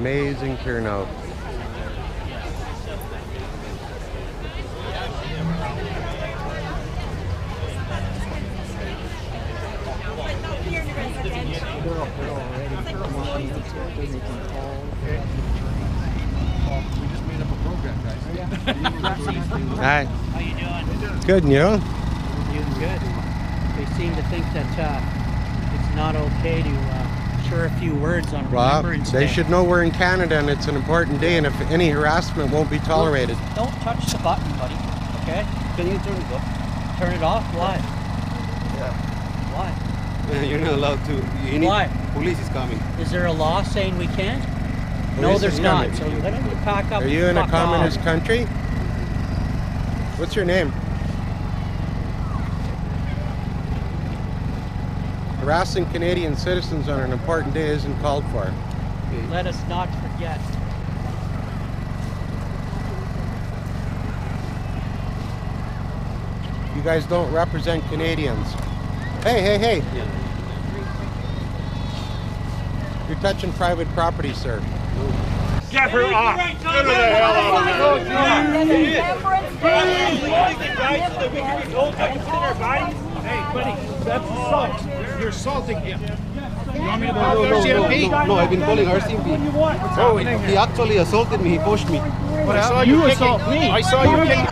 amazing turnout. Hi. How you doing? Good, and you? Doing good. They seem to think that it's not okay to share a few words on Remembrance Day. They should know we're in Canada and it's an important day, and if any harassment won't be tolerated. Don't touch the button, buddy. Okay? Can you turn it off? Turn it off? Why? Yeah. Why? You're not allowed to. Why? Police is coming. Is there a law saying we can't? No, Police there's is not. coming. So let them pack up. Are you in a fuck communist off. country? What's your name? Harassing Canadian citizens on an important day isn't called for. Let us not forget. You guys don't represent Canadians. Hey, hey, hey. You're touching private property, sir. Get her off! Get her the hell off! Hey, buddy, that's assault. You're assaulting him. You want me to call RCMP? No, I've been calling RCMP. Oh, He actually assaulted me. He pushed me. I saw you assault me. I saw you kick.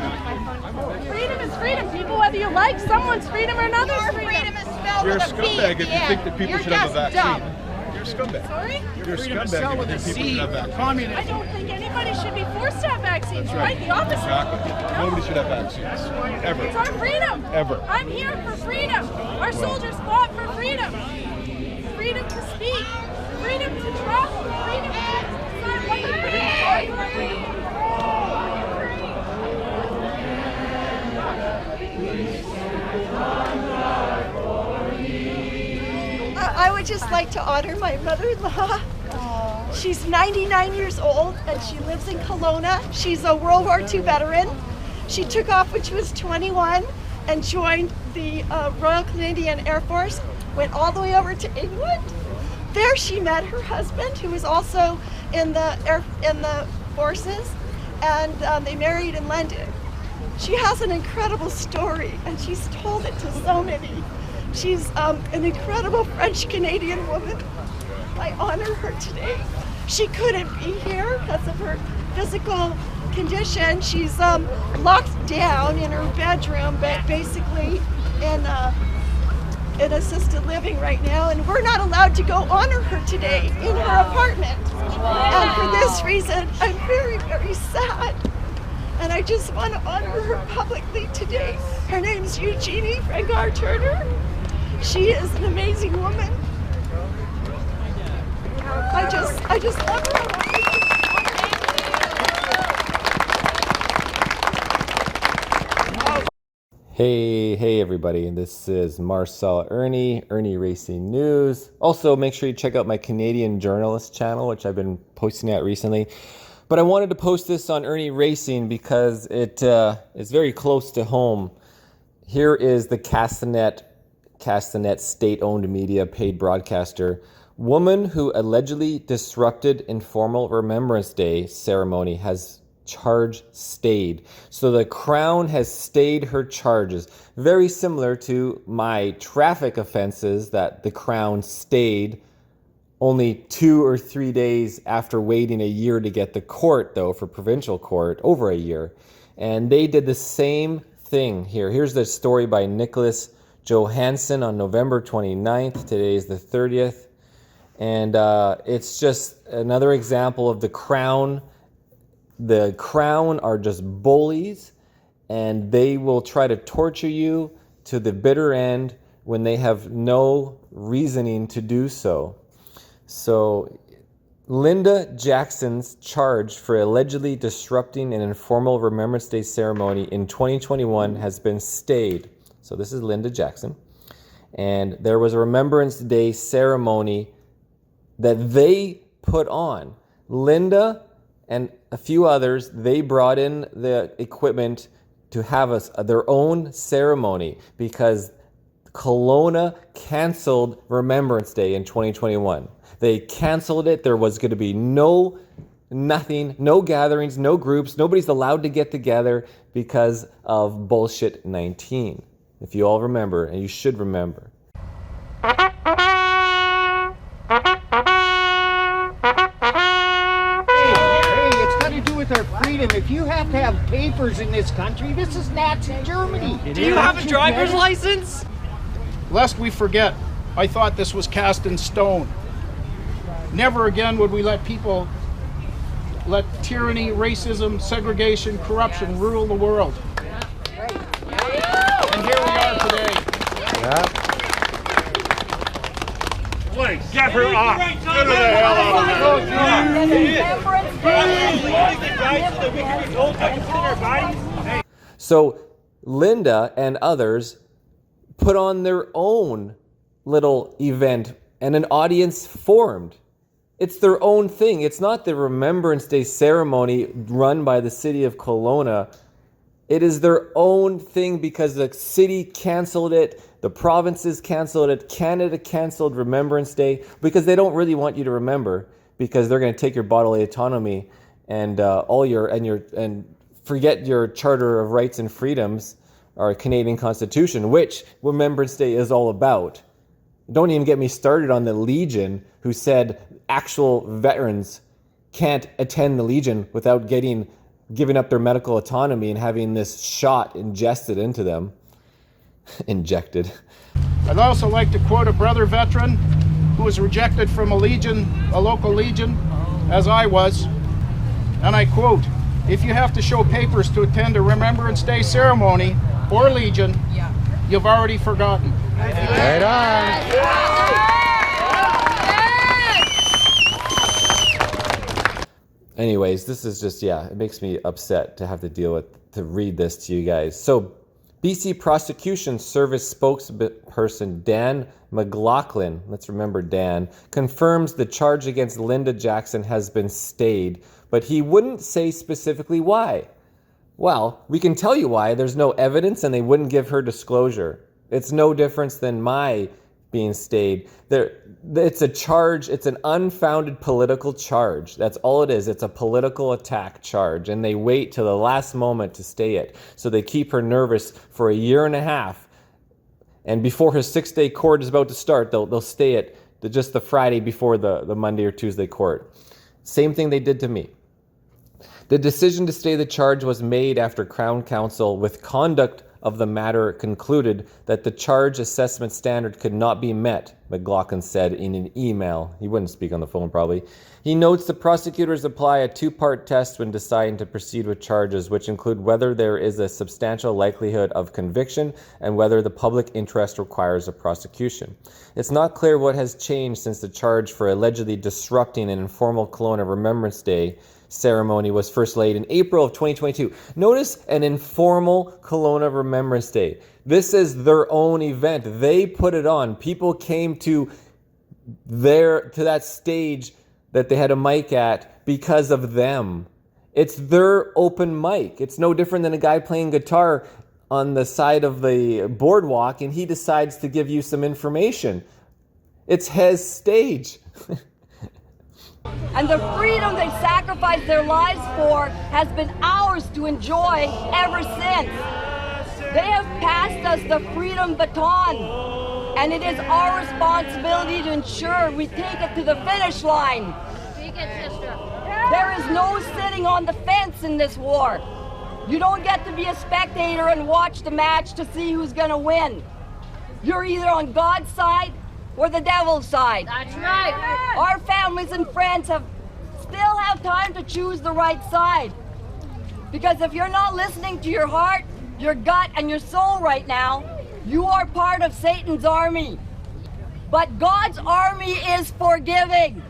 Freedom is freedom, people, whether you like someone's freedom or another's freedom. Freedom is spelled You're a with a V scumbag at if the you think end. that people You're should have a just vaccine. dumb. You're a scumbag. Sorry? You're a scumbag if you think people should have vaccines. I don't think anybody should be forced to have vaccines. That's right. The opposite. Exactly. Nobody should have vaccines. Ever. It's our freedom. Ever. I'm here for freedom. Our soldiers fought for freedom. Freedom to speak. Freedom to travel. Freedom to decide what to bring. I would just like to honor my mother-in-law. She's 99 years old and she lives in Kelowna. She's a World War II veteran. She took off when she was 21 and joined the Royal Canadian Air Force, went all the way over to England. There she met her husband, who was also in the forces, and they married in London. She has an incredible story and she's told it to so many. She's an incredible French-Canadian woman. I honor her today. She couldn't be here because of her physical condition. She's locked down in her bedroom, but basically in assisted living right now, and we're not allowed to go honor her today in her apartment. And for this reason, I'm very, very sad. And I just want to honor her publicly today. Her name's Eugenie Frangar Turner. She is an amazing woman. I just love her. Hey everybody, this is Marcel Ernie Racing News. Also, make sure you check out my Canadian Journalist channel, which I've been posting at recently. But I wanted to post this on Ernie Racing because it is very close to home. Here is the Castanet state-owned media paid broadcaster. Woman who allegedly disrupted informal Remembrance Day ceremony has charge stayed. So the Crown has stayed her charges. Very similar to my traffic offenses that the Crown stayed only 2 or 3 days after waiting a year to get the court, though, for provincial court, over a year. And they did the same thing here. Here's the story by Nicholas Johansson on November 29th. Today is the 30th. And it's just another example of the Crown. The Crown are just bullies, and they will try to torture you to the bitter end when they have no reasoning to do so. So Linda Jackson's charge for allegedly disrupting an informal Remembrance Day ceremony in 2021 has been stayed. So this is Linda Jackson. And there was a Remembrance Day ceremony that they put on. Linda and a few others, they brought in the equipment to have their own ceremony because Kelowna canceled Remembrance Day in 2021. They canceled it. There was going to be nothing, no gatherings, no groups. Nobody's allowed to get together because of bullshit 19. If you all remember, and you should remember. Our freedom. If you have to have papers in this country, this is Nazi Germany. Do you have a driver's license? Lest we forget, I thought this was cast in stone. Never again would we let tyranny, racism, segregation, corruption rule the world. And here we are today. Yeah. Get her off! Get her the hell out! So Linda and others put on their own little event and an audience formed. It's their own thing. It's not the Remembrance Day ceremony run by the city of Kelowna. It is their own thing because the city canceled it, the provinces canceled it, Canada canceled Remembrance Day because they don't really want you to remember, because they're going to take your bodily autonomy and and forget your Charter of Rights and Freedoms, our Canadian Constitution, which Remembrance Day is all about. Don't even get me started on the Legion, who said actual veterans can't attend the Legion without giving up their medical autonomy and having this shot ingested into them. Injected. I'd also like to quote a brother veteran who was rejected from a local legion, as I was, and I quote, "If you have to show papers to attend a Remembrance Day ceremony or legion, you've already forgotten." Right on. Anyways, this is just, it makes me upset to have to read this to you guys. So, BC Prosecution Service spokesperson Dan McLaughlin, let's remember Dan, confirms the charge against Linda Jackson has been stayed, but he wouldn't say specifically why. Well, we can tell you why. There's no evidence and they wouldn't give her disclosure. It's no difference than my being stayed. It's a charge, it's an unfounded political charge. That's all it is. It's a political attack charge, and they wait till the last moment to stay it. So they keep her nervous for a year and a half, and before her 6-day court is about to start, they'll stay it just the Friday before the Monday or Tuesday court. Same thing they did to me. The decision to stay the charge was made after Crown Counsel, with conduct of the matter, concluded that the charge assessment standard could not be met, McLaughlin said in an email. He wouldn't speak on the phone probably. He notes the prosecutors apply a two-part test when deciding to proceed with charges, which include whether there is a substantial likelihood of conviction and whether the public interest requires a prosecution. It's not clear what has changed since the charge for allegedly disrupting an informal Kelowna Remembrance Day ceremony was first laid in April of 2022. Notice an informal Kelowna Remembrance Day. This is their own event. They put it on. People came to that stage that they had a mic at because of them. It's their open mic. It's no different than a guy playing guitar on the side of the boardwalk and he decides to give you some information. It's his stage. And the freedom they sacrificed their lives for has been ours to enjoy ever since. They have passed us the freedom baton, and it is our responsibility to ensure we take it to the finish line. There is no sitting on the fence in this war. You don't get to be a spectator and watch the match to see who's going to win. You're either on God's side or the devil's side. That's right. Our families and friends still have time to choose the right side. Because if you're not listening to your heart, your gut, and your soul right now, you are part of Satan's army. But God's army is forgiving.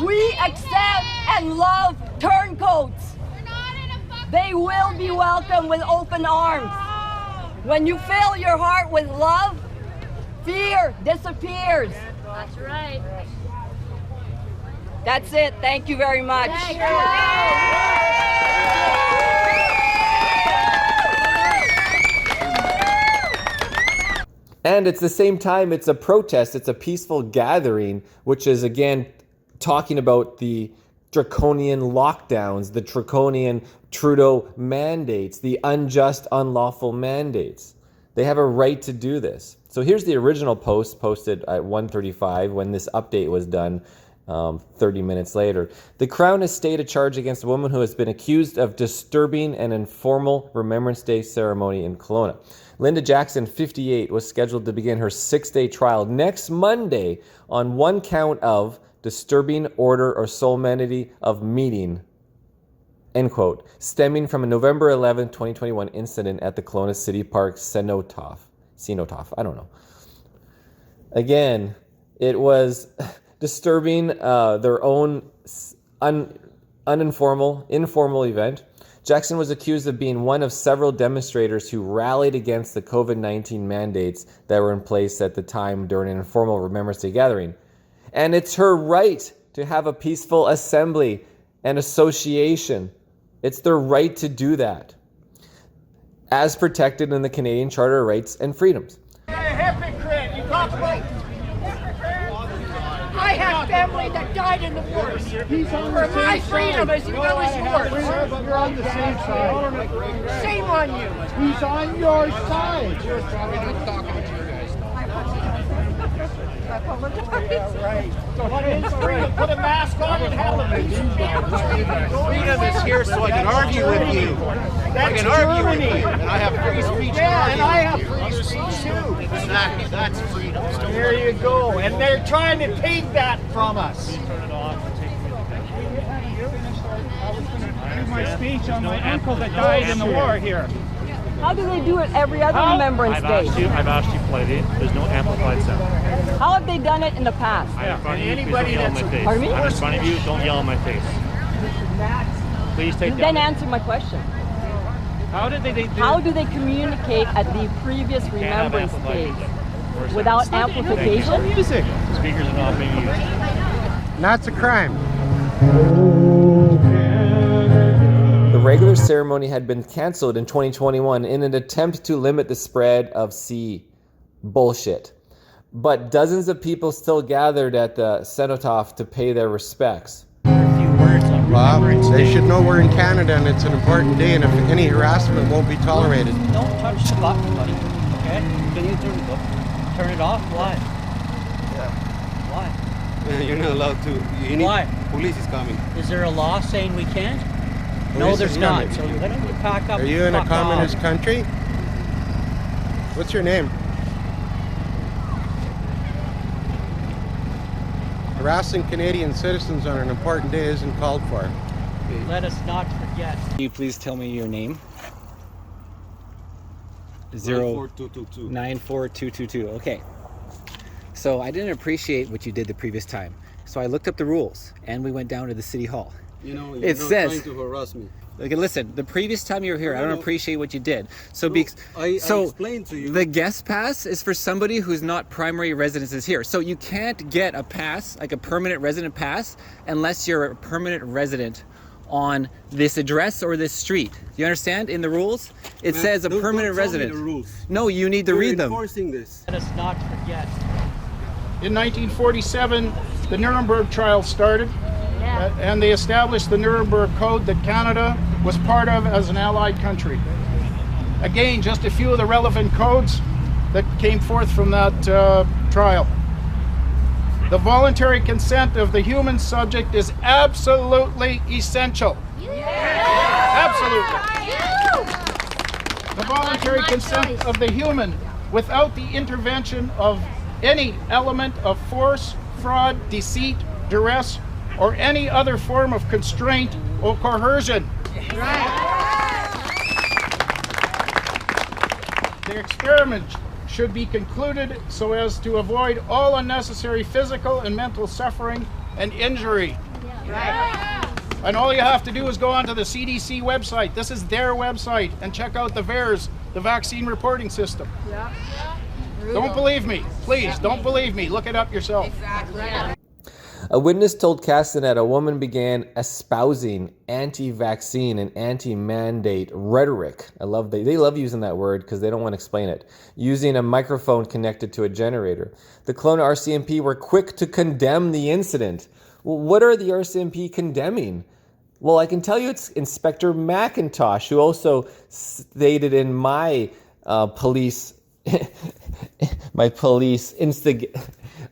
We accept and love turncoats. They will be welcomed with open arms. When you fill your heart with love, fear disappears. That's right. That's it. Thank you very much. And it's the same time, it's a protest, it's a peaceful gathering, which is again talking about the draconian lockdowns, the draconian Trudeau mandates, the unjust, unlawful mandates. They have a right to do this. So here's the original post posted at 1:35 when this update was done 30 minutes later. The Crown has stayed a charge against a woman who has been accused of disturbing an informal Remembrance Day ceremony in Kelowna. Linda Jackson, 58, was scheduled to begin her 6-day trial next Monday on one count of disturbing order or solemnity of meeting, end quote, stemming from a November 11, 2021 incident at the Kelowna City Park Cenotaph, I don't know. Again, it was disturbing their own informal event. Jackson was accused of being one of several demonstrators who rallied against the COVID-19 mandates that were in place at the time during an informal Remembrance Day gathering. And it's her right to have a peaceful assembly and association. It's their right to do that, as protected in the Canadian Charter of Rights and Freedoms. You're a hypocrite. You talk about... I have family that died in the wars. For my freedom as well as yours. You're on the same side. Shame on you. He's on your side. Right. What is freedom? Put a mask on and have a peace. Freedom is here so I can argue with you. I can argue with you. And I have free speech. Yeah, and I have free speech too. Exactly. That's freedom. There you go. And they're trying to take that from us. My speech on my uncle that died in the war here. How do they do it every other Remembrance Day? I've asked you politely. There's no amplified sound. How have they done it in the past? I'm in front of you. Please don't yell in my face. Pardon me? I'm in front of you. Don't yell in my face. Please take that. Then answer my question. How did they How do they communicate at the previous Remembrance Days without amplification? Music. Speakers are not being used. That's a crime. The regular ceremony had been canceled in 2021 in an attempt to limit the spread of bullshit. But dozens of people still gathered at the cenotaph to pay their respects. A few words on Well, Remembrance they Day. should know we're in Canada and it's an important day, and if any harassment won't be tolerated. Don't touch the button, buddy. Okay? Can you turn it off? Why? Yeah. Why? You're not allowed to. You need, Why? Police is coming. Is there a law saying we can't? No, Police there's is not. coming. So why don't you pack up? Are you in a fuck communist off? country? What's your name? Harassing Canadian citizens on an important day isn't called for. Let us not forget. Can you please tell me your name? 94222. 94222. Okay. So I didn't appreciate what you did the previous time. So I looked up the rules and we went down to the city hall. You know, you're It not says- trying to harass me. Okay, listen, the previous time you were here, I don't No. appreciate what you did. So, No, I so explained to you. the guest pass is for somebody who's not primary residences here. So you can't get a pass, like a permanent resident pass, unless you're a permanent resident on this address or this street. You understand? In the rules, it Man, says a don't permanent tell me resident. the rules. No, you need to You're read them. enforcing this. Let us not forget. In 1947, the Nuremberg trial started, and they established the Nuremberg Code that Canada was part of as an allied country. Again, just a few of the relevant codes that came forth from that trial. The voluntary consent of the human subject is absolutely essential. Absolutely. The voluntary consent of the human without the intervention of any element of force, fraud, deceit, duress, or any other form of constraint or coercion. The experiment should be concluded so as to avoid all unnecessary physical and mental suffering and injury. And all you have to do is go onto the CDC website. This is their website, and check out the VAERS, the Vaccine Reporting System. Don't believe me. Please, don't believe me. Look it up yourself. A witness told Castanet a woman began espousing anti-vaccine and anti-mandate rhetoric. They love using that word because they don't want to explain it. Using a microphone connected to a generator. The Kelowna RCMP were quick to condemn the incident. Well, what are the RCMP condemning? Well, I can tell you it's Inspector McIntosh, who also stated in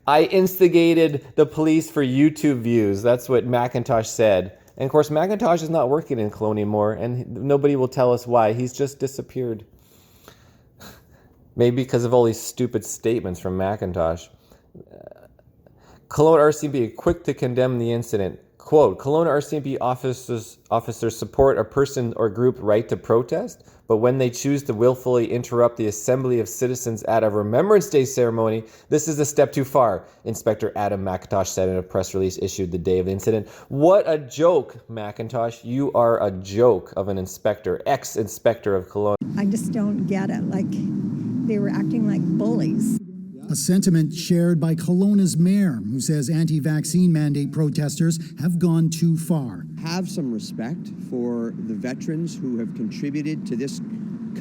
I instigated the police for YouTube views. That's what McIntosh said. And of course, McIntosh is not working in Kelowna anymore, and nobody will tell us why. He's just disappeared. Maybe because of all these stupid statements from McIntosh. Kelowna RCMP quick to condemn the incident. Quote, Kelowna RCMP officers support a person or group right to protest, but when they choose to willfully interrupt the assembly of citizens at a Remembrance Day ceremony, this is a step too far, Inspector Adam McIntosh said in a press release issued the day of the incident. What a joke, McIntosh. You are a joke of an inspector, ex-inspector of Kelowna. I just don't get it. Like, they were acting like bullies. A sentiment shared by Kelowna's mayor, who says anti-vaccine mandate protesters have gone too far. Have some respect for the veterans who have contributed to this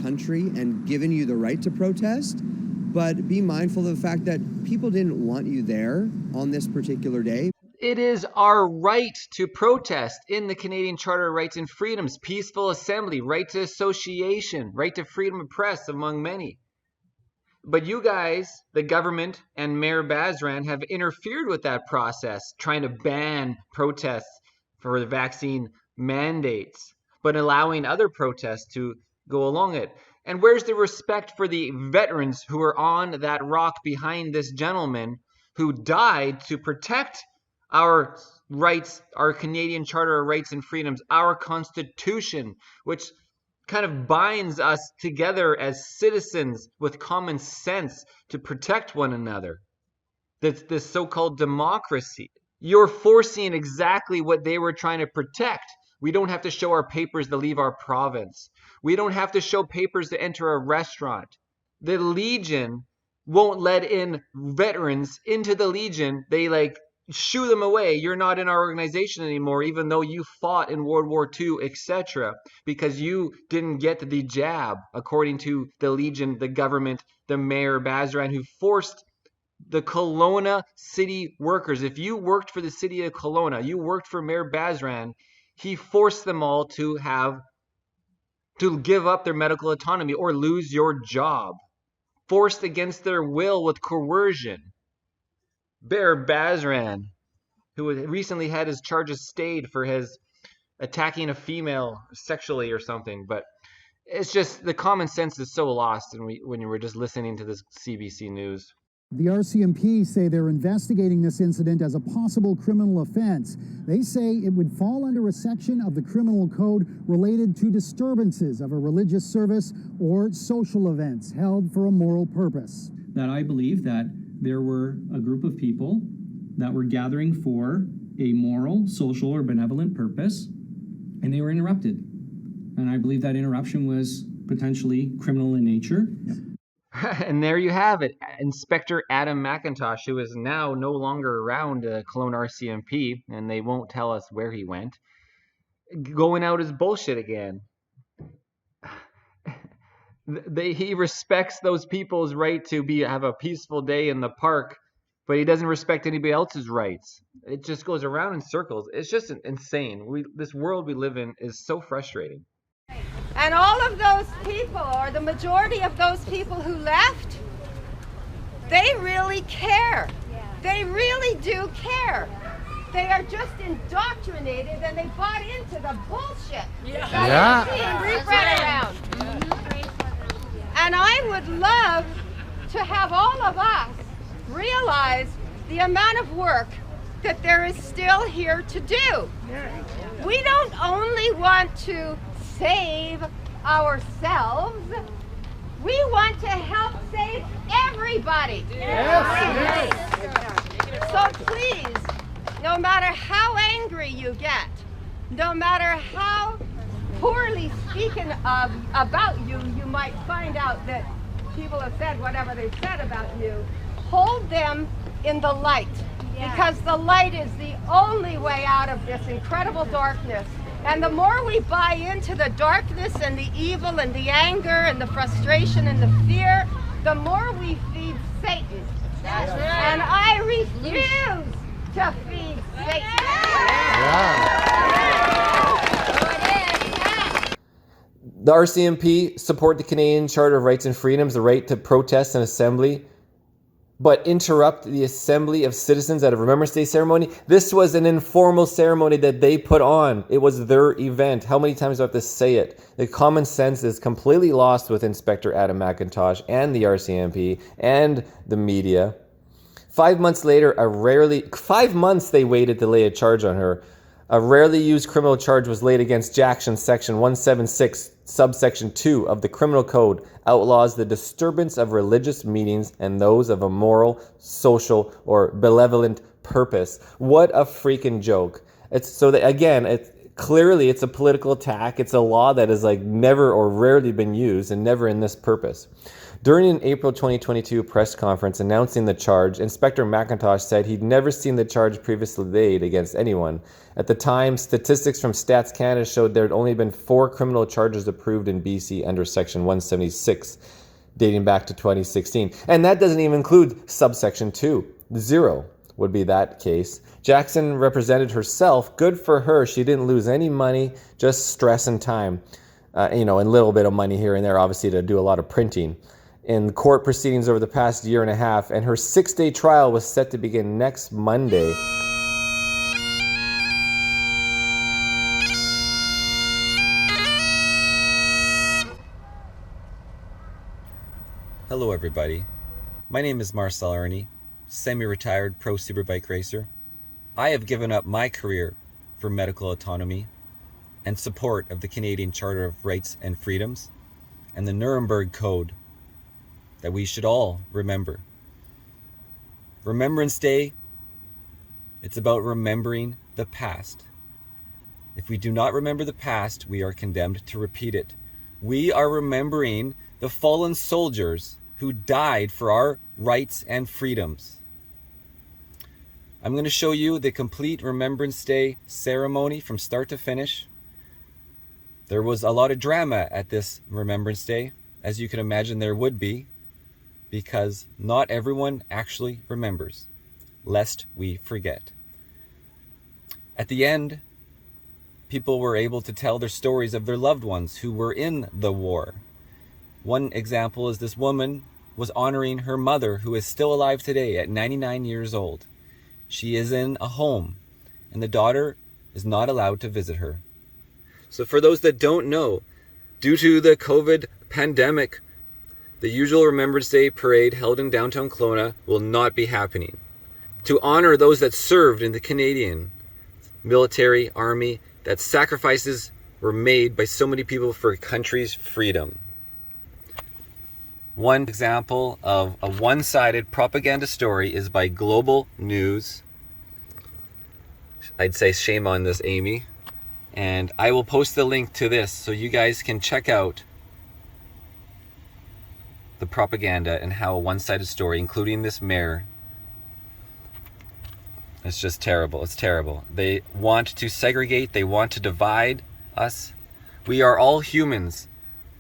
country and given you the right to protest, but be mindful of the fact that people didn't want you there on this particular day. It is our right to protest in the Canadian Charter of Rights and Freedoms, peaceful assembly, right to association, right to freedom of press, among many. But you guys, the government and Mayor Bazran, have interfered with that process, trying to ban protests for the vaccine mandates, but allowing other protests to go along it. And where's the respect for the veterans who are on that rock behind this gentleman who died to protect our rights, our Canadian Charter of Rights and Freedoms, our Constitution, which kind of binds us together as citizens with common sense to protect one another. This so-called democracy. You're forcing exactly what they were trying to protect. We don't have to show our papers to leave our province. We don't have to show papers to enter a restaurant. The Legion won't let in veterans into the Legion. They shoo them away. You're not in our organization anymore, even though you fought in World War II, etc., because you didn't get the jab, according to the Legion, the government, the Mayor Bazran, who forced the Kelowna city workers. If you worked for the city of Kelowna, you worked for Mayor Bazran, he forced them all to give up their medical autonomy or lose your job, forced against their will with coercion. Mayor Bazran, who recently had his charges stayed for his attacking a female sexually or something. But it's just, the common sense is so lost when you were just listening to this CBC News. The RCMP say they're investigating this incident as a possible criminal offense. They say it would fall under a section of the Criminal Code related to disturbances of a religious service or social events held for a moral purpose. That I believe that there were a group of people that were gathering for a moral, social, or benevolent purpose, and they were interrupted. And I believe that interruption was potentially criminal in nature. And there you have it. Inspector Adam McIntosh, who is now no longer around Kelowna RCMP, and they won't tell us where he went, going out as bullshit again. He respects those people's right to have a peaceful day in the park, but he doesn't respect anybody else's rights. It just goes around in circles. It's just insane. This world we live in is so frustrating. And all of those people, or the majority of those people who left, they really care. They really do care. They are just indoctrinated and they bought into the bullshit that is being spread around. And I would love to have all of us realize the amount of work that there is still here to do. We don't only want to save ourselves, we want to help save everybody. So please, no matter how angry you get, no matter how poorly speaking about you might find out that people have said whatever they've said about you, hold them in the light, because the light is the only way out of this incredible darkness. And the more we buy into the darkness and the evil and the anger and the frustration and the fear, the more we feed Satan. That's right. And I refuse to feed Satan. The RCMP support the Canadian Charter of Rights and Freedoms, the right to protest and assembly, but interrupt the assembly of citizens at a Remembrance Day ceremony. This was an informal ceremony that they put on. It was their event. How many times do I have to say it? The common sense is completely lost with Inspector Adam McIntosh and the RCMP and the media. 5 months later, 5 months they waited to lay a charge on her. A rarely used criminal charge was laid against Jackson. Section 176, subsection 2 of the Criminal Code outlaws the disturbance of religious meetings and those of a moral, social, or benevolent purpose. What a freaking joke. It's so that, again, clearly it's a political attack. It's a law that has never or rarely been used, and never in this purpose. During an April 2022 press conference announcing the charge, Inspector McIntosh said he'd never seen the charge previously laid against anyone. At the time, statistics from Stats Canada showed there had only been 4 criminal charges approved in BC under Section 176, dating back to 2016. And that doesn't even include subsection 2. 0 would be that case. Jackson represented herself. Good for her. She didn't lose any money, just stress and time. And a little bit of money here and there, obviously, to do a lot of printing. In court proceedings over the past year and a half, and her 6-day trial was set to begin next Monday. Hello everybody, my name is Marcel Ernie, semi-retired pro superbike racer. I have given up my career for medical autonomy and support of the Canadian Charter of Rights and Freedoms and the Nuremberg Code that we should all remember. Remembrance Day, it's about remembering the past. If we do not remember the past, we are condemned to repeat it. We are remembering the fallen soldiers who died for our rights and freedoms. I'm going to show you the complete Remembrance Day ceremony from start to finish. There was a lot of drama at this Remembrance Day, as you can imagine there would be, because not everyone actually remembers, lest we forget. At the end, people were able to tell their stories of their loved ones who were in the war. One example is this woman was honoring her mother, who is still alive today at 99 years old. She is in a home, and the daughter is not allowed to visit her. So for those that don't know, due to the COVID pandemic, the usual Remembrance Day parade held in downtown Kelowna will not be happening. To honor those that served in the Canadian military, army, that sacrifices were made by so many people for a country's freedom. One example of a one-sided propaganda story is by Global News. I'd say shame on this, Amy. And I will post the link to this so you guys can check out the propaganda and how a one-sided story, including this mayor, it's just terrible. It's terrible. They want to segregate. They want to divide us. We are all humans.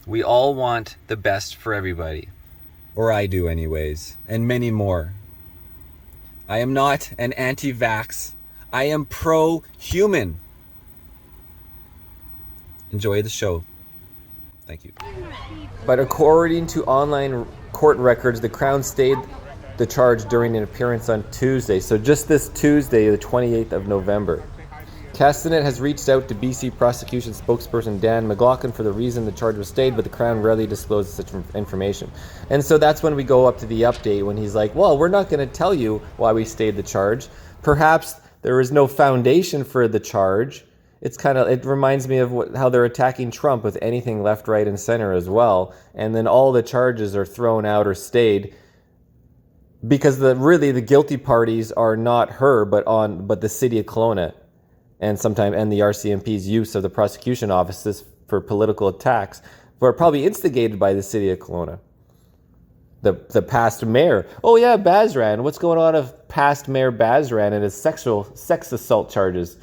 We all want the best for everybody. Or I do anyways. And many more. I am not an anti-vax. I am pro-human. Enjoy the show. Thank you. But according to online court records, the Crown stayed the charge during an appearance on Tuesday. So just this Tuesday, the 28th of November. Castanet has reached out to BC prosecution spokesperson Dan McLaughlin for the reason the charge was stayed, but the Crown rarely discloses such information. And so that's when we go up to the update, when he's like, well, we're not going to tell you why we stayed the charge. Perhaps there is no foundation for the charge. It reminds me of how they're attacking Trump with anything left, right, and center as well. And then all the charges are thrown out or stayed because the guilty parties are not her, but the city of Kelowna, and the RCMP's use of the prosecution offices for political attacks, were probably instigated by the city of Kelowna. the past mayor. Oh yeah, Bazran. What's going on with past Mayor Bazran and his sex assault charges?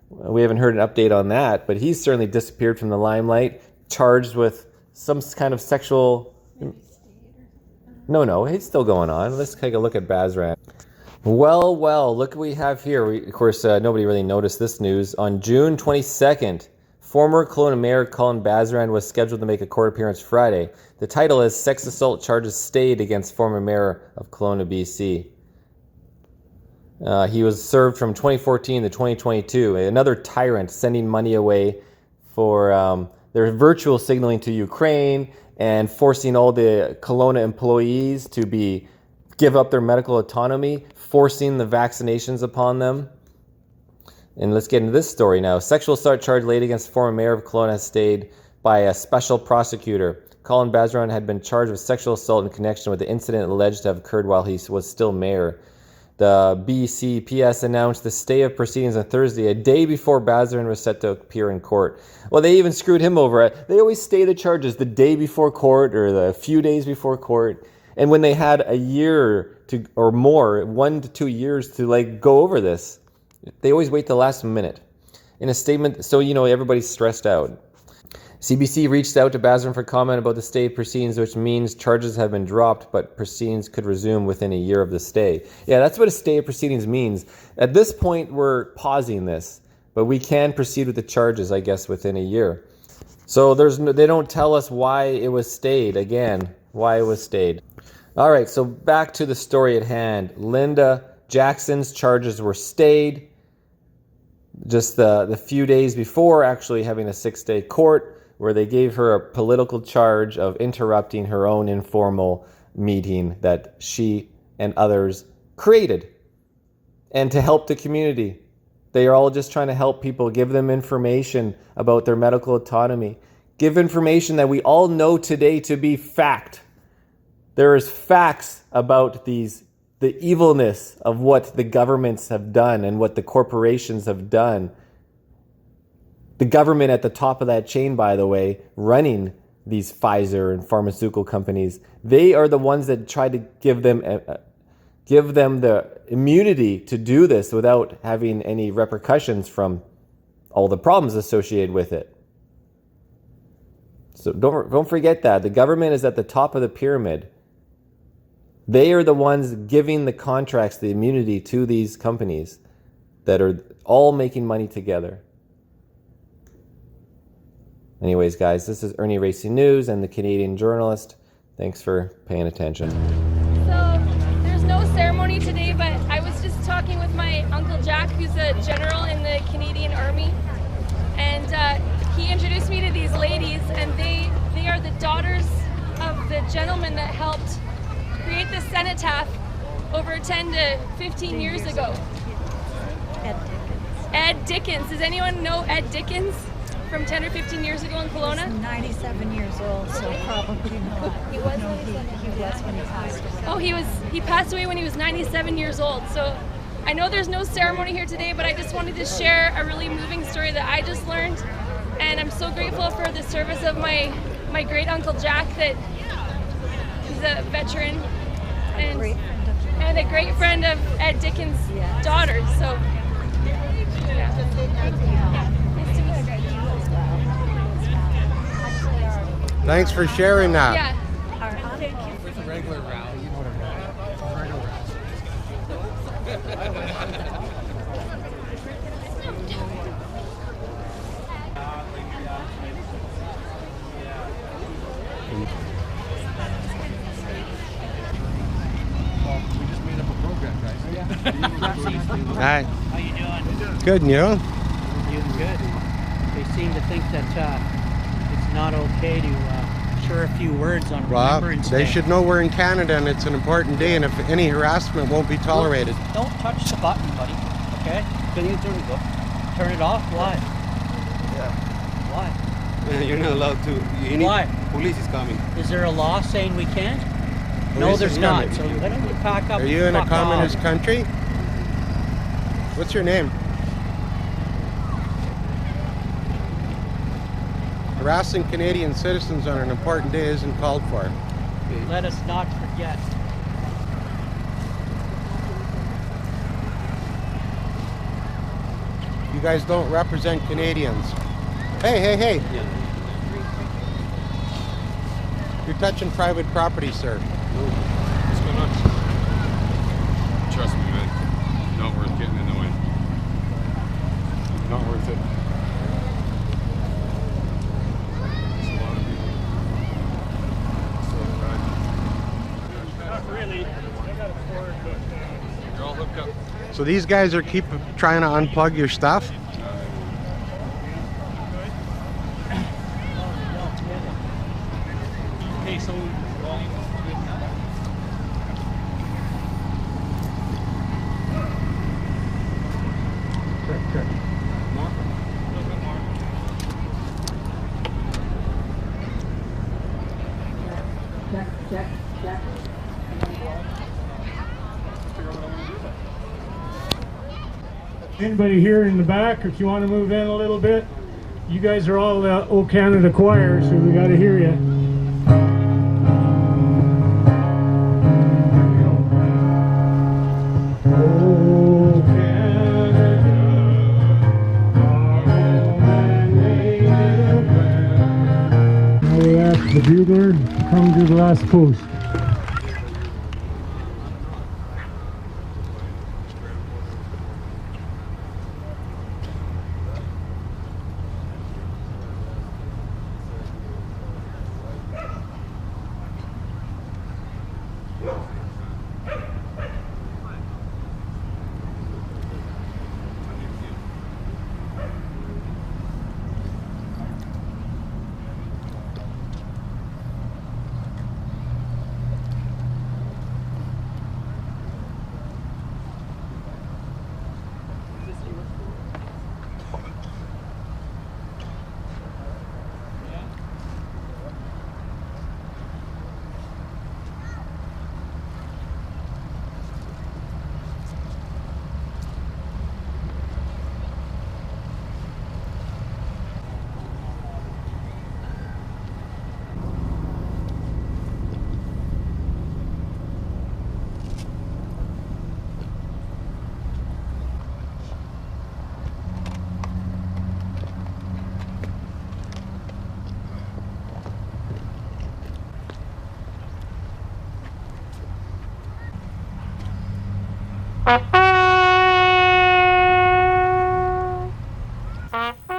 We haven't heard an update on that, but he's certainly disappeared from the limelight, charged with some kind of sexual... No, it's still going on. Let's take a look at Bazran. Well, look what we have here. Of course, nobody really noticed this news. On June 22nd, former Kelowna Mayor Colin Bazran was scheduled to make a court appearance Friday. The title is Sex Assault Charges Stayed Against Former Mayor of Kelowna, BC. He was served from 2014 to 2022. Another tyrant sending money away for their virtual signaling to Ukraine and forcing all the Kelowna employees to give up their medical autonomy, forcing the vaccinations upon them. And let's get into this story now. Sexual assault charge laid against former mayor of Kelowna has stayed by a special prosecutor. Colin Bazran had been charged with sexual assault in connection with the incident alleged to have occurred while he was still mayor. The BCPS announced the stay of proceedings on Thursday, a day before Bazran was set to appear in court. Well, they even screwed him over. They always stay the charges the day before court or the few days before court. And when they had a year or more, 1 to 2 years to go over this, they always wait the last minute. In a statement, so everybody's stressed out. CBC reached out to Bazran for comment about the stay proceedings, which means charges have been dropped, but proceedings could resume within a year of the stay. Yeah, that's what a stay of proceedings means. At this point, we're pausing this, but we can proceed with the charges, I guess, within a year. So they don't tell us why it was stayed. Again, why it was stayed. All right, so back to the story at hand. Linda Jackson's charges were stayed just the few days before actually having a 6-day court, where they gave her a political charge of interrupting her own informal meeting that she and others created. And to help the community. They are all just trying to help people, give them information about their medical autonomy. Give information that we all know today to be fact. There is facts about the evilness of what the governments have done and what the corporations have done. The government at the top of that chain, by the way, running these Pfizer and pharmaceutical companies, they are the ones that try to give them the immunity to do this without having any repercussions from all the problems associated with it. So don't forget that. The government is at the top of the pyramid. They are the ones giving the contracts, the immunity to these companies that are all making money together. Anyways, guys, this is Ernie Racing News and the Canadian Journalist. Thanks for paying attention. So, there's no ceremony today, but I was just talking with my Uncle Jack, who's a general in the Canadian Army, and he introduced me to these ladies, and they are the daughters of the gentleman that helped create the cenotaph over 10 to 15 years ago. Ed Dickens. Does anyone know Ed Dickens? From 10 or 15 years ago in Kelowna? He's 97 years old, so probably not. He was when he passed away. Oh, he passed away when he was 97 years old. So I know there's no ceremony here today, but I just wanted to share a really moving story that I just learned. And I'm so grateful for the service of my great Uncle Jack, that he's a veteran and a great friend of Ed Dickens' daughters. So Thanks for sharing that. yeah. Thank you. It's a regular row. You know what I mean. We just made up a program, guys. Hi. How you doing? Good, and you? Doing good. They seem to think that it's not okay to share a few words on Well, Remembrance they Day. should know we're in Canada and it's an important day, and if any harassment won't be tolerated. Don't touch the button, buddy. Okay? Can you turn it off? Turn it off? Why? Yeah. Why? You're not allowed to. You need, Why? Police is coming. Is there a law saying we can't? No, Police there's is not. coming. So why don't you pack up? Are you in a fuck communist off? country? What's your name? Harassing Canadian citizens on an important day isn't called for. Let us not forget. You guys don't represent Canadians. Hey, hey, hey. You're touching private property, sir. What's going on? Trust me, man. Not worth getting in the way. Not worth it. There's a lot of people. Not really. I got a Ford, but You're all hooked up. So these guys are keep trying to unplug your stuff? okay, so volume is good now. Check. More? A little bit more. Check. Anybody here in the back, if you want to move in a little bit, you guys are all the O Canada choir, so we got to hear you. O Canada, our home and native land. Now we ask the bugler to come to the last post.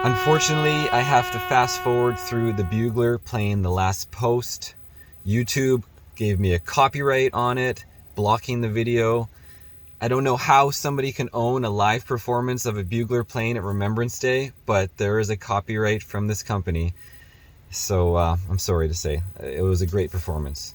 Unfortunately, I have to fast forward through the bugler playing the last post. YouTube gave me a copyright on it, blocking the video. I don't know how somebody can own a live performance of a bugler playing at Remembrance Day, but there is a copyright from this company. So I'm sorry to say, it was a great performance.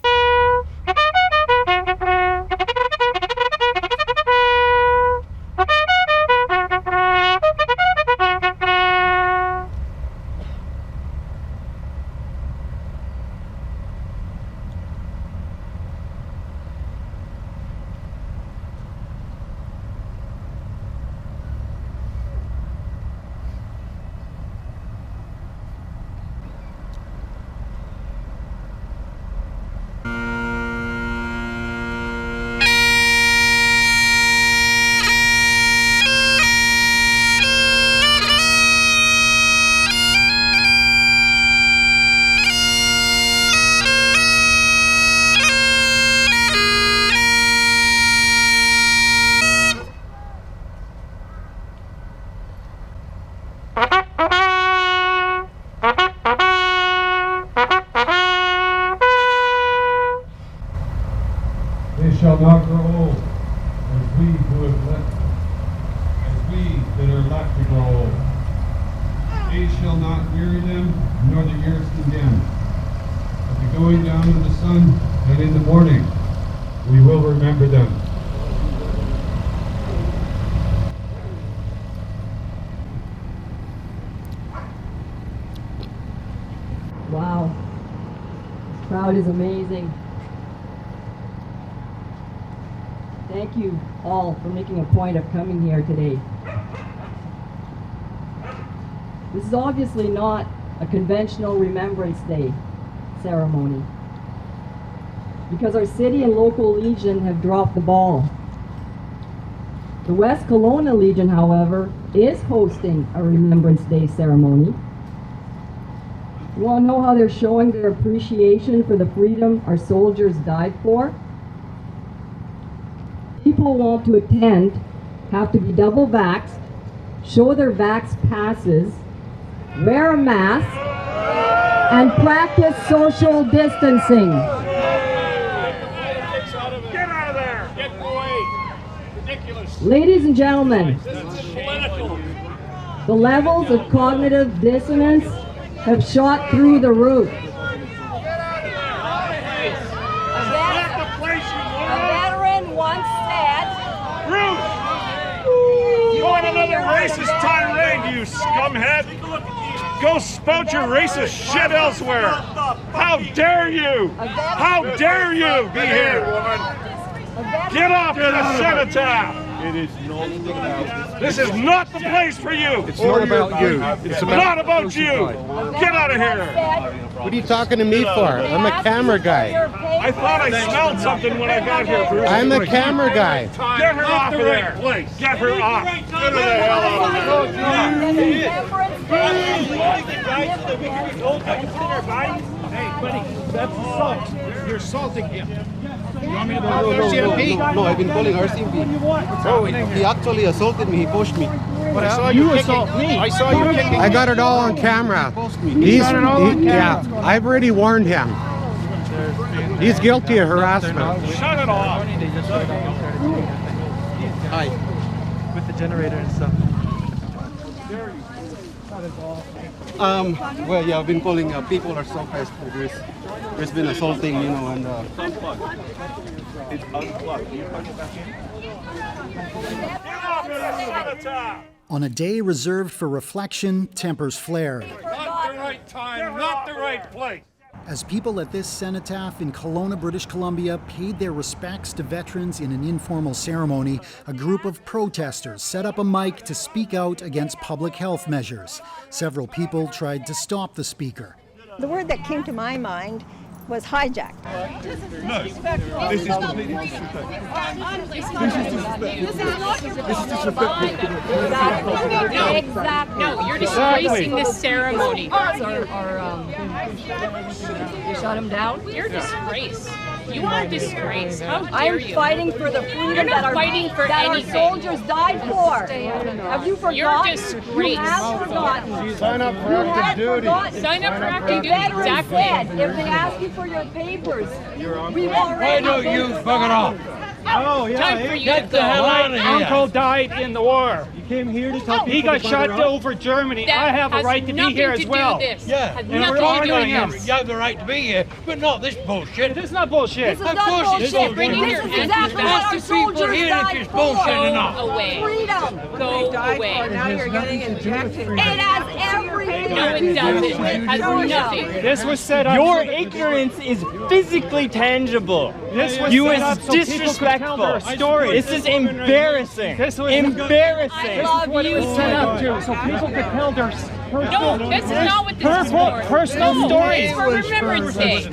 They shall not grow old, as we that are left to grow old. Age shall not weary them, nor the years condemn. At the going down of the sun and in the morning, we will remember them. Wow, this crowd is amazing. Thank you all for making a point of coming here today. This is obviously not a conventional Remembrance Day ceremony. because our city and local Legion have dropped the ball. The West Kelowna Legion, however, is hosting a Remembrance Day ceremony. You want to know how they're showing their appreciation for the freedom our soldiers died for? People who want to attend have to be double vaxxed, show their vax passes, wear a mask, and practice social distancing. Get out of there! Get away! Ridiculous! Ladies and gentlemen, This is political. the levels of cognitive dissonance have shot through the roof. A veteran once said, You want another racist tirade, you scumhead? Go spout your racist shit elsewhere. How dare you? How dare you be here? Get off the cenotaph. It is not. This is not the place for you. It's not about you. It's not about you. Get out of here. What are you talking to me for? I'm a camera guy. I thought I smelled something when I got here, Bruce. I'm a camera guy. Get her off of there. Get her off. Get her the hell out of there. Hey, buddy, that's assault. You're assaulting him. You want me to call No, RCMP? no, I've been calling RCMP. Oh, he actually assaulted me. He pushed me. But I saw you assault me. I saw you kicking. I got it all on camera. You got it all on Yeah, camera. I've already warned him. He's guilty of harassment. Shut it off. Hi. With the generator and stuff. Well, yeah, I've been calling. People are so pissed. There's been assaulting, you know, and. It's unplugged. You plug it back in? Get off the cenotaph. On a day reserved for reflection, tempers flared. Not the right time, not the right place. As people at this cenotaph in Kelowna, British Columbia, paid their respects to veterans in an informal ceremony, a group of protesters set up a mic to speak out against public health measures. Several people tried to stop the speaker. The word that came to my mind was hijacked. No, this is completely disrespectful. This is disrespectful. Exactly. No, you're disgracing this ceremony. You shut him down? You're a disgrace. You are a disgrace. How dare you? I'm fighting for the freedom You're not that fighting for our anything. soldiers died for. Have you forgotten? You're a disgrace. You have forgotten. Sign up for active duty. Sign up for active The duty. veteran Exactly. said, if they ask you for your papers, we've Why already... don't you fuck it off? Oh, yeah. Time for you to Get the go. hell out of here. Uncle died in the war. You came here to tell people He got to bugger shot off? over Germany. That I have a has right to be nothing here to as do well. with this. Yeah. Has And nothing we're to do honoring with him. this. You have the right to be here, but not this bullshit. This is not bullshit. This is not bullshit. Bringing This your is anti-vax exactly what our Most people soldiers here, died if it's for. bullshit enough. Go away. Freedom. Go away. now you're getting injected. It has everything. No, it doesn't. It has nothing. This was set up. Your ignorance is physically tangible. This was You set is up so people could tell their disrespectful. stories. This is embarrassing. This was Embarrassing. This is what it was set up to, so people could tell their personal. No, this is not what this is for. Personal No, stories. it's for Remembrance Day.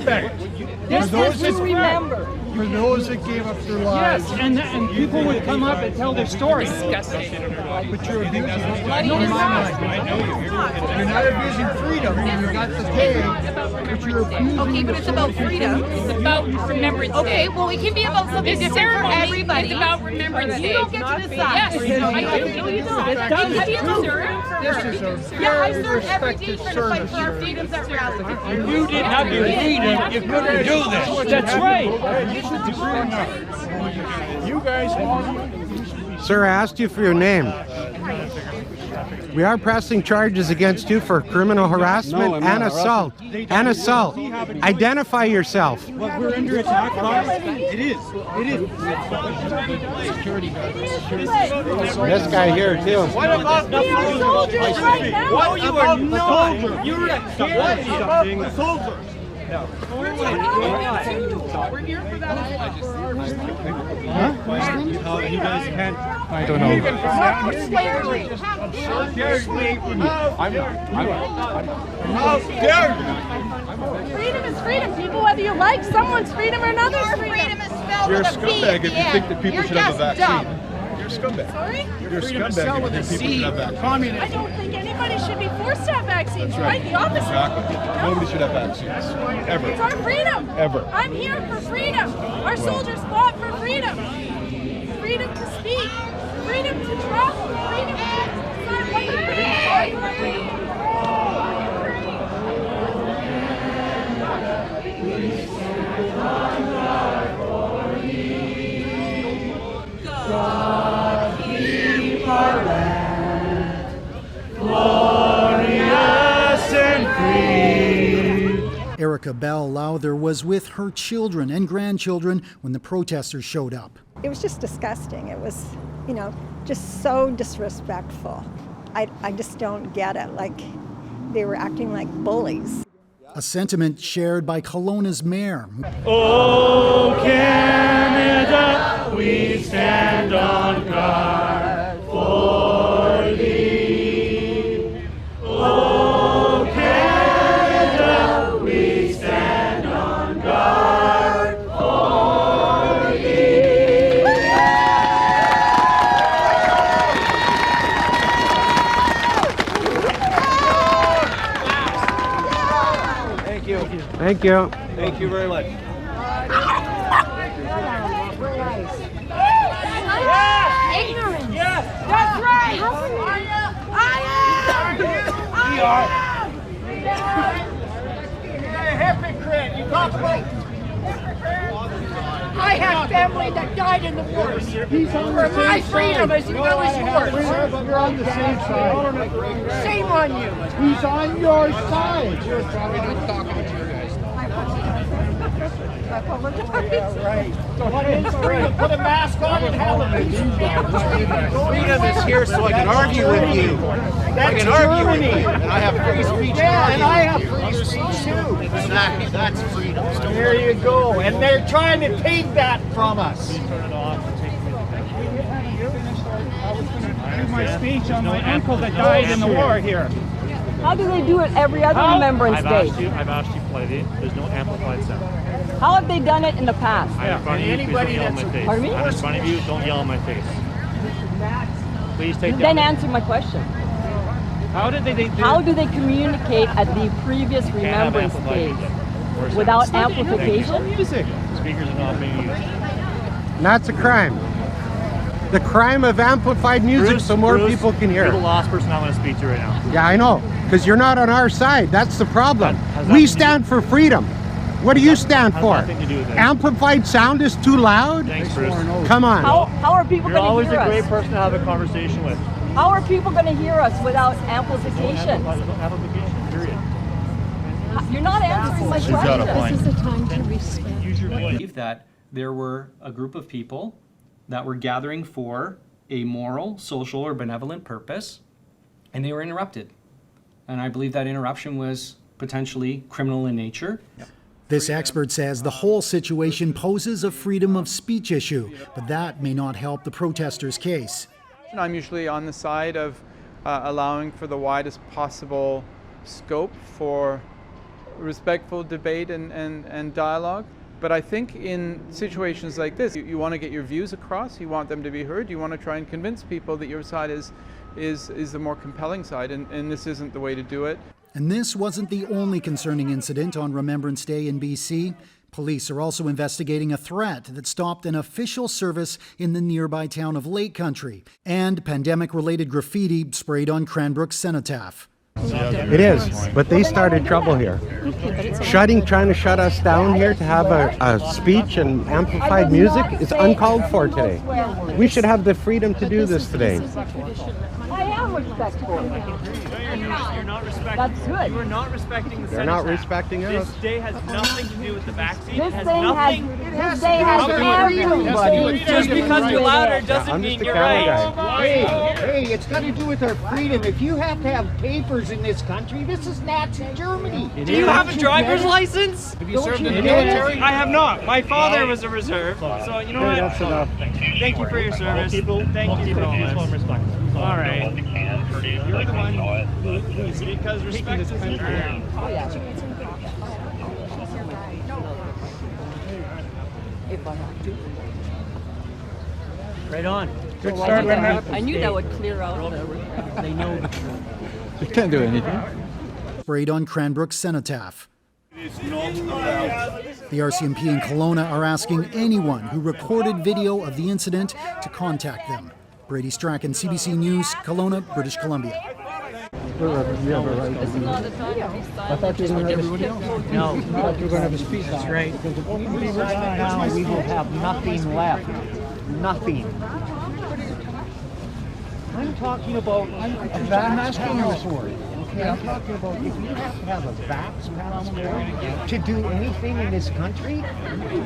This is to remember. For those that gave up their Yes, and people would come up and tell their stories. Disgusting. But you're abusing Bloody disgusting. You're not abusing freedom. You got the pay. Okay, but it's about freedom. It's about Remembrance Day. Okay, well, it can be about something This different for ceremony everybody. is about Remembrance Day. You don't get to decide. Yes, I do. No, you don't. Have you served? Yeah, I serve every day trying to fight for our freedoms at rally. If you didn't have your freedom, you couldn't do this. That's right. You guys. Sir, I asked you for your name. We are pressing charges against you for criminal harassment No, I'm and not assault. And assault. Identify yourself. But we're under attack, guys. It is. It is. This guy here too. What about the soldiers right now. What you are not. You're a kid. What about the soldiers? We're here for that as well. You guys can't. I don't know. Not for slavery. Freedom is freedom, people, whether you like someone's freedom or another's freedom. is spelled You're a with a scumbag P. if you think that people should have a vaccine. Dumb. You're a scumbag. Sorry? You're a scumbag if you think people should have vaccines. I don't think anybody should be forced to have vaccines. That's right. Quite the opposite. Exactly. Nobody should have vaccines. Ever. It's our freedom. Ever. I'm here for freedom. Our soldiers fought for freedom. Freedom to speak. Freedom to travel. Freedom to decide what you God keep our land glorious and free. Erica Bell Lowther was with her children and grandchildren when the protesters showed up. It was just disgusting. It was, just so disrespectful. I just don't get it. Like, they were acting like bullies. A sentiment shared by Kelowna's mayor. Oh, Canada, we stand on guard for thee. Oh, Canada, we stand on guard for thee. Thank you. Thank you. Thank you very much. Ignorance. Yes. That's right. You're a hypocrite. You talk about. I had family that died in the wars. For my freedom as well as yours. You're on the same side. Shame on you. He's on your side. I Right. So what is freedom? Put a mask on and have a Freedom is here so I can argue with you. I can argue with you. And I have free speech. Yeah, and I have free speech too. Exactly. That's freedom. There you go. And they're trying to take that from us. Do my speech on my uncle that died in the war here. How do they do it every other Remembrance Day? I've asked you politely. There's no amplified sound. How have they done it in the past? I'm in front of you, please don't yell in my face. Pardon me? I'm in front of you, don't yell in my face. Please take Then answer my question. How did they How do they communicate at the previous Remembrance Days without amplification? Music. Speakers are not being used. And that's a crime. The crime of amplified music so more people can hear. You're the last person I'm going to speak to right now. Yeah, I know. Because you're not on our side. That's the problem. We stand for freedom. What do you stand for? Nothing to do with it. Amplified sound is too loud? Thanks, Bruce. Come on. How are people You're going always to hear a great us? person to have a conversation with. How are people going to hear us without amplification? Amplification, period. You're not answering my question. This is a time to respect. Use your voice. believe that there were a group of people that were gathering for a moral, social, or benevolent purpose, and they were interrupted. And I believe that interruption was potentially criminal in nature. This expert says the whole situation poses a freedom of speech issue, but that may not help the protesters' case. I'm usually on the side of allowing for the widest possible scope for respectful debate and dialogue. But I think in situations like this, you want to get your views across, you want them to be heard, you want to try and convince people that your side is the more compelling side, and this isn't the way to do it. And this wasn't the only concerning incident on Remembrance Day in BC. Police are also investigating a threat that stopped an official service in the nearby town of Lake Country, and pandemic-related graffiti sprayed on Cranbrook's cenotaph. It is, but they started trouble here. Trying to shut us down here to have a speech and amplified music is uncalled for today. We should have the freedom to do this today. I am respectful. You're not respecting. That's good. You are not respecting the They're not respecting us. This day has nothing to do with the vaccine. This It has day nothing. has everybody. Just because you're louder doesn't mean you're right. Hey, It's got to do with our freedom. If you have to have papers in this country, this is Nazi Germany. Do you have a driver's license? Have you served in the military? I have not. My father was a reserve. So you know what? That's enough. Thank you for your service. Thank you for all this. All right. You're the one who's because respect is earned. Right on. Good start, Lynette. I knew that would clear out. They know the truth. You can't do anything. Sprayed on Cranbrook's cenotaph. The RCMP in Kelowna are asking anyone who recorded video of the incident to contact them. Brady Strachan, CBC News, Kelowna, British Columbia. I thought you were going to have everybody else. No. I thought you were going to have a speech. That's right. Now we will have nothing left. Nothing. I'm talking about, I'm asking you for it. Okay, I'm talking about if you have to have a vax passport to do anything in this country,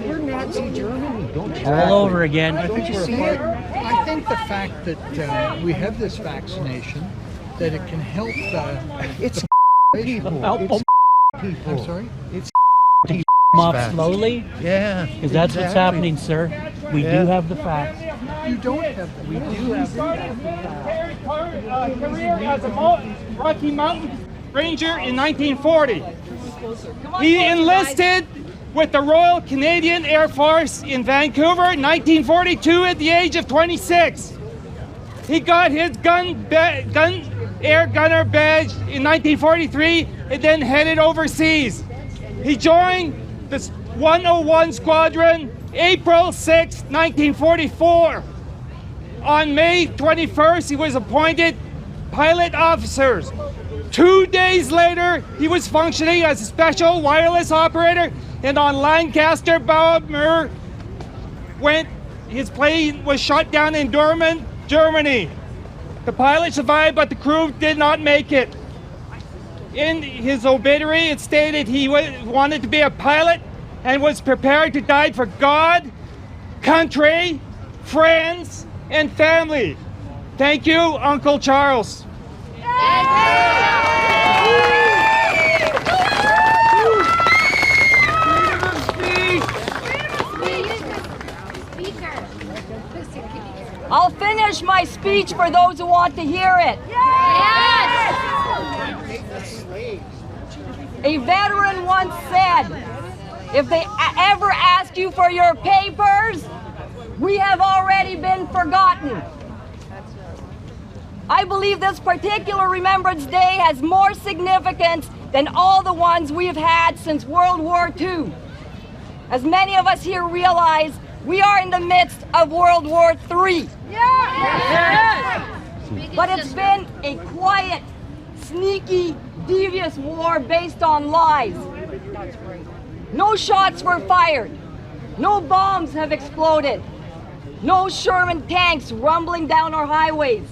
we're Nazi Germany, don't you? All over again. Don't you see it? I think the fact that we have this vaccination, that it can help it's people. It's people. I'm sorry? It's Them off slowly? Yeah. Because that's what's happening, sir. We do have the facts. You don't have them. We do have the Career as a Rocky Mountain Ranger in 1940. He enlisted with the Royal Canadian Air Force in Vancouver in 1942 at the age of 26. He got his air gunner badge in 1943 and then headed overseas. He joined the 101 Squadron April 6, 1944. On May 21st, he was appointed pilot officer. 2 days later, he was functioning as a special wireless operator, and on Lancaster Bomber his plane was shot down in Dortmund, Germany. The pilot survived, but the crew did not make it. In his obituary, it stated he wanted to be a pilot and was prepared to die for God, country, friends, and family. Thank you, Uncle Charles. I'll finish my speech for those who want to hear it. Yes! A veteran once said, if they ever ask you for your papers, we have already been forgotten. I believe this particular Remembrance Day has more significance than all the ones we've had since World War II. As many of us here realize, we are in the midst of World War III. Yes. But it's been a quiet, sneaky, devious war based on lies. No shots were fired. No bombs have exploded. No Sherman tanks rumbling down our highways.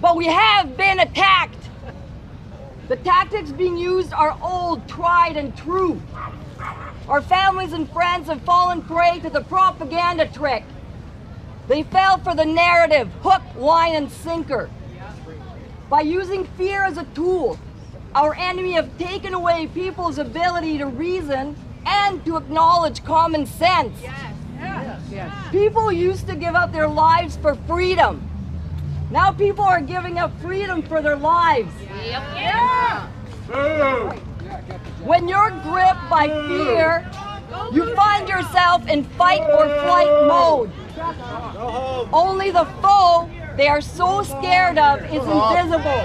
But we have been attacked. The tactics being used are old, tried, and true. Our families and friends have fallen prey to the propaganda trick. They fell for the narrative, hook, line, and sinker. By using fear as a tool, our enemy have taken away people's ability to reason and to acknowledge common sense. People used to give up their lives for freedom. Now people are giving up freedom for their lives. When you're gripped by fear, you find yourself in fight or flight mode. Only the foe they are so scared of is invisible.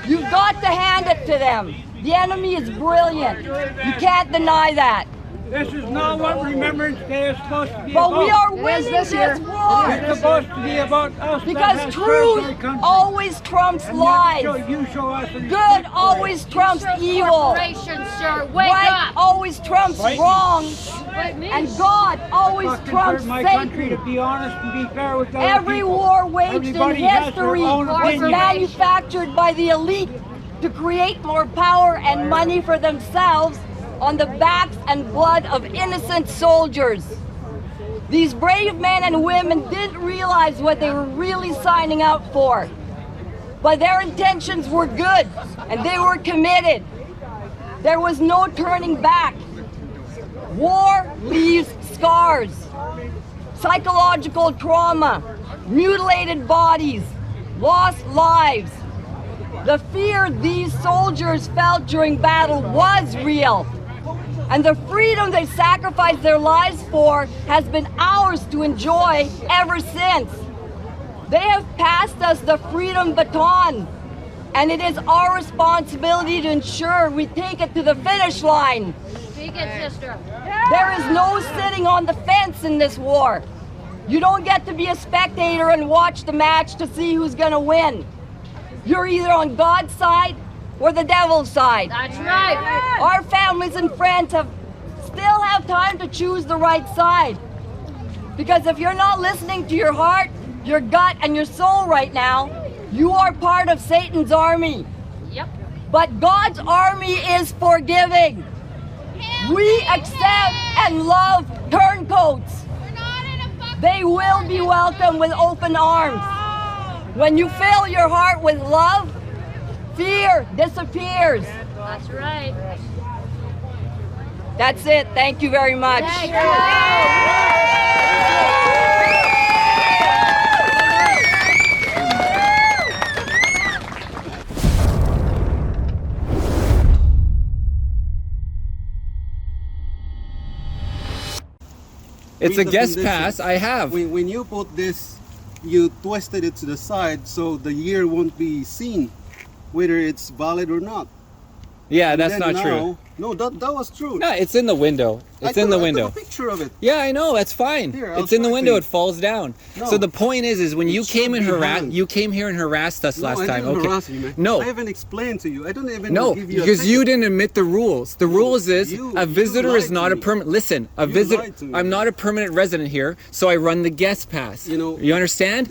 You've got to hand it to them. The enemy is brilliant. You can't deny that. This is not what Remembrance Day is supposed to be but about. We are winning this war. It's supposed to be about us. Because truth always trumps lies. Good always trumps evil. Right always trumps wrong. And God always trumps Satan. To be honest and be fair with every war waged in history was manufactured by the elite to create more power and money for themselves on the backs and blood of innocent soldiers. These brave men and women didn't realize what they were really signing up for. But their intentions were good, and they were committed. There was no turning back. War leaves scars, psychological trauma, mutilated bodies, lost lives. The fear these soldiers felt during battle was real, and the freedom they sacrificed their lives for has been ours to enjoy ever since. They have passed us the freedom baton, and it is our responsibility to ensure we take it to the finish line. Speak it, sister. There is no sitting on the fence in this war. You don't get to be a spectator and watch the match to see who's gonna win. You're either on God's side or the devil's side. That's right. Our families and friends still have time to choose the right side. Because if you're not listening to your heart, your gut, and your soul right now, you are part of Satan's army. Yep. But God's army is forgiving. We accept and love turncoats. They will be welcomed with open arms. When you fill your heart with love, fear disappears. That's right. That's it. Thank you very much. Thank you. It's a guest pass. I have. When you put this, you twisted it to the side so the year won't be seen, whether it's valid or not. Yeah, And that's then not now, true. No, that was true. No, it's in the window. It's in the window. I took a picture of it. Yeah, I know. That's fine. Here, I'll it's in the show it to window. you. It falls down. No. So the point is when you It came should and be harassed, hung. you came here and harassed us last I time. didn't Okay. harass you, man. No. I haven't explained to you. I don't even No, give you a because you ticket. didn't admit the rules. The rules is a visitor is lied not to a me. permanent. Listen, a You visitor. lied to me. I'm not a permanent resident here, so I run the guest pass. You know, You understand? The